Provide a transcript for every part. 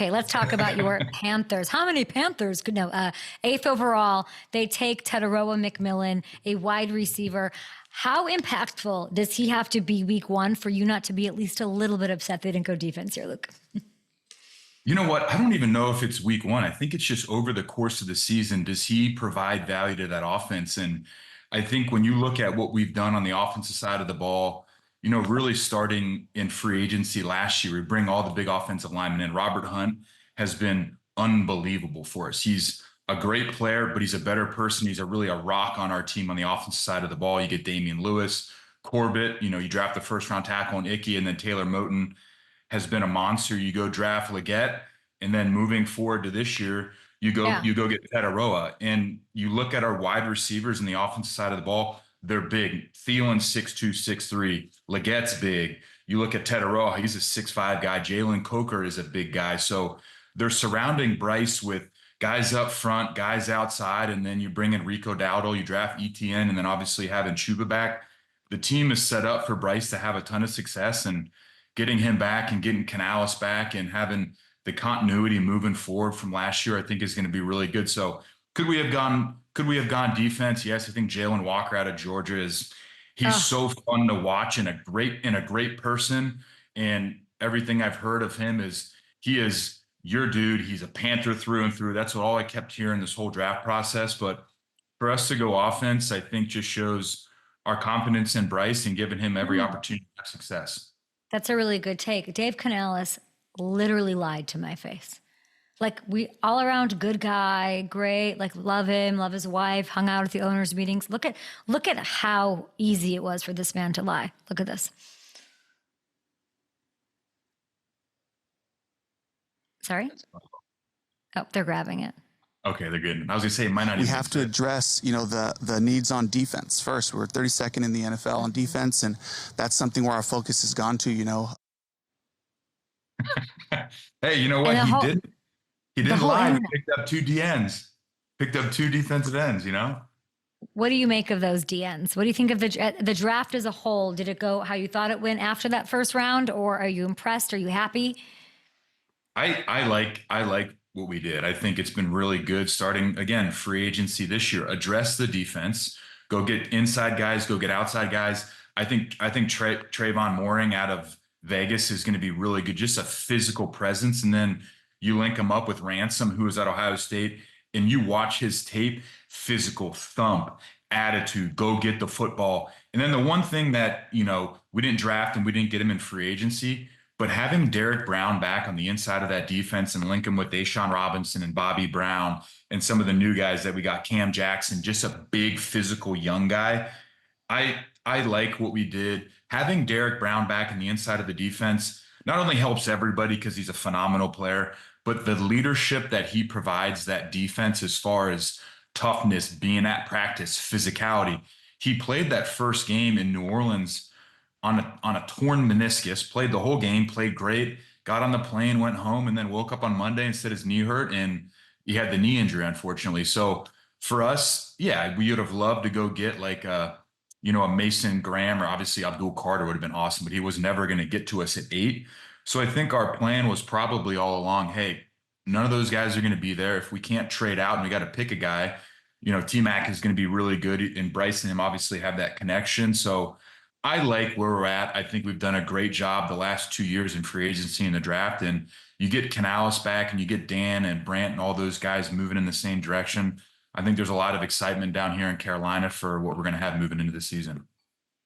Okay, let's talk about your Panthers. How many Panthers could know? Eighth overall, they take Tetaroa McMillan, a wide receiver. How impactful does he have to be week one for you not to be at least a little bit upset they didn't go defense here, Luke? You know what? I don't even know if it's week one. I think it's just over the course of the season. Does he provide value to that offense? And I think when you look at what we've done on the offensive side of the ball, really starting in free agency last year, we bring all the big offensive linemen in. Robert Hunt has been unbelievable for us. He's a great player, but he's a better person. He's really a rock on our team on the offensive side of the ball. You get Damian Lewis, Corbett, you draft the first round tackle on Icky, and then Taylor Moton has been a monster. You go draft Leggett, and then moving forward to this year, you go Yeah. you go get Tetaroa, and you look at our wide receivers in the offensive side of the ball. They're big. Thielen's 6'2", 6'3". Leggett's big. You look at Tetaroa, he's a 6'5" guy. Jalen Coker is a big guy. So they're surrounding Bryce with guys up front, guys outside, and then you bring in Rico Dowdle, you draft ETN, and then obviously having Chuba back. The team is set up for Bryce to have a ton of success, and getting him back and getting Canales back and having the continuity moving forward from last year, I think is going to be really good. So could we have gone defense? Yes, I think Jalen Walker out of Georgia he's so fun to watch and a great person. And everything I've heard of him is he is your dude. He's a Panther through and through. That's what all I kept hearing this whole draft process. But for us to go offense, I think just shows our confidence in Bryce and giving him every opportunity to have success. That's a really good take. Dave Canales literally lied to my face. Like, we all around good guy, great, like love him, love his wife, hung out at the owners' meetings. Look at how easy it was for this man to lie. Look at this. Sorry? Oh, they're grabbing it. Okay, they're good. I was gonna say it might not. We have to address, the needs on defense first. We're 32nd in the NFL on defense, and that's something where our focus has gone to. Hey, you know what? He didn't lie. We picked up two DNs, picked up two defensive ends. What do you make of those DNs? What do you think of the draft as a whole? Did it go how you thought it went after that first round, or are you impressed? Are you happy? I like what we did. I think it's been really good starting again, free agency this year. Address the defense, go get inside guys, go get outside guys. I think Trayvon Mooring out of Vegas is going to be really good. Just a physical presence. And then you link him up with Ransom, who is at Ohio State, and you watch his tape, physical, thump, attitude, go get the football. And then the one thing that, we didn't draft and we didn't get him in free agency, but having Derek Brown back on the inside of that defense and link him with Deshaun Robinson and Bobby Brown and some of the new guys that we got, Cam Jackson, just a big physical young guy. I like what we did. Having Derek Brown back in the inside of the defense not only helps everybody because he's a phenomenal player, but the leadership that he provides that defense as far as toughness, being at practice, physicality. He played that first game in New Orleans on a torn meniscus, played the whole game, played great, got on the plane, went home, and then woke up on Monday and said his knee hurt, and he had the knee injury, unfortunately. So for us, yeah, we would have loved to go get like a Mason Graham, or obviously Abdul Carter would have been awesome, but he was never going to get to us at 8. So I think our plan was probably all along, hey, none of those guys are going to be there. If we can't trade out and we got to pick a guy, T-Mac is going to be really good, and Bryce and him obviously have that connection. So I like where we're at. I think we've done a great job the last 2 years in free agency and the draft. And you get Canales back and you get Dan and Brant and all those guys moving in the same direction. I think there's a lot of excitement down here in Carolina for what we're going to have moving into the season.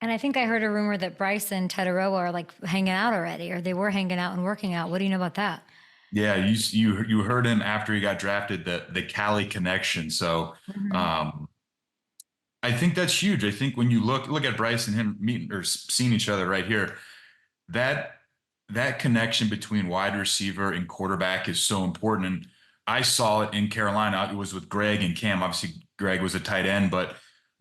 And I think I heard a rumor that Bryce and Tetaroa are like hanging out already, or they were hanging out and working out. What do you know about that? Yeah, you heard him after he got drafted, the Cali connection. So I think that's huge. I think when you look at Bryce and him meeting or seeing each other right here, that connection between wide receiver and quarterback is so important. And I saw it in Carolina. It was with Greg and Cam. Obviously, Greg was a tight end, but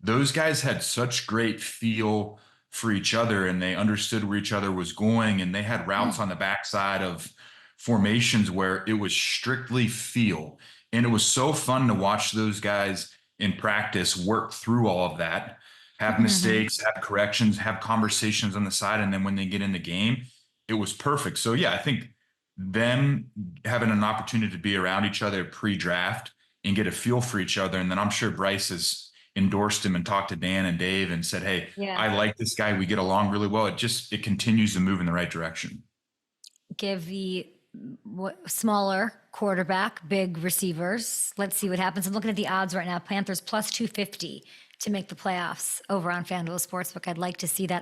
those guys had such great feel for each other, and they understood where each other was going, and they had routes on the backside of formations where it was strictly feel. And it was so fun to watch those guys in practice work through all of that, have mistakes, have corrections, have conversations on the side. And then when they get in the game, it was perfect. So yeah, I think them having an opportunity to be around each other pre-draft and get a feel for each other. And then I'm sure Bryce has endorsed him and talked to Dan and Dave and said, hey, Yeah. I like this guy. We get along really well. It continues to move in the right direction. Give the smaller quarterback, big receivers. Let's see what happens. I'm looking at the odds right now. Panthers plus 250 to make the playoffs over on FanDuel Sportsbook. I'd like to see that.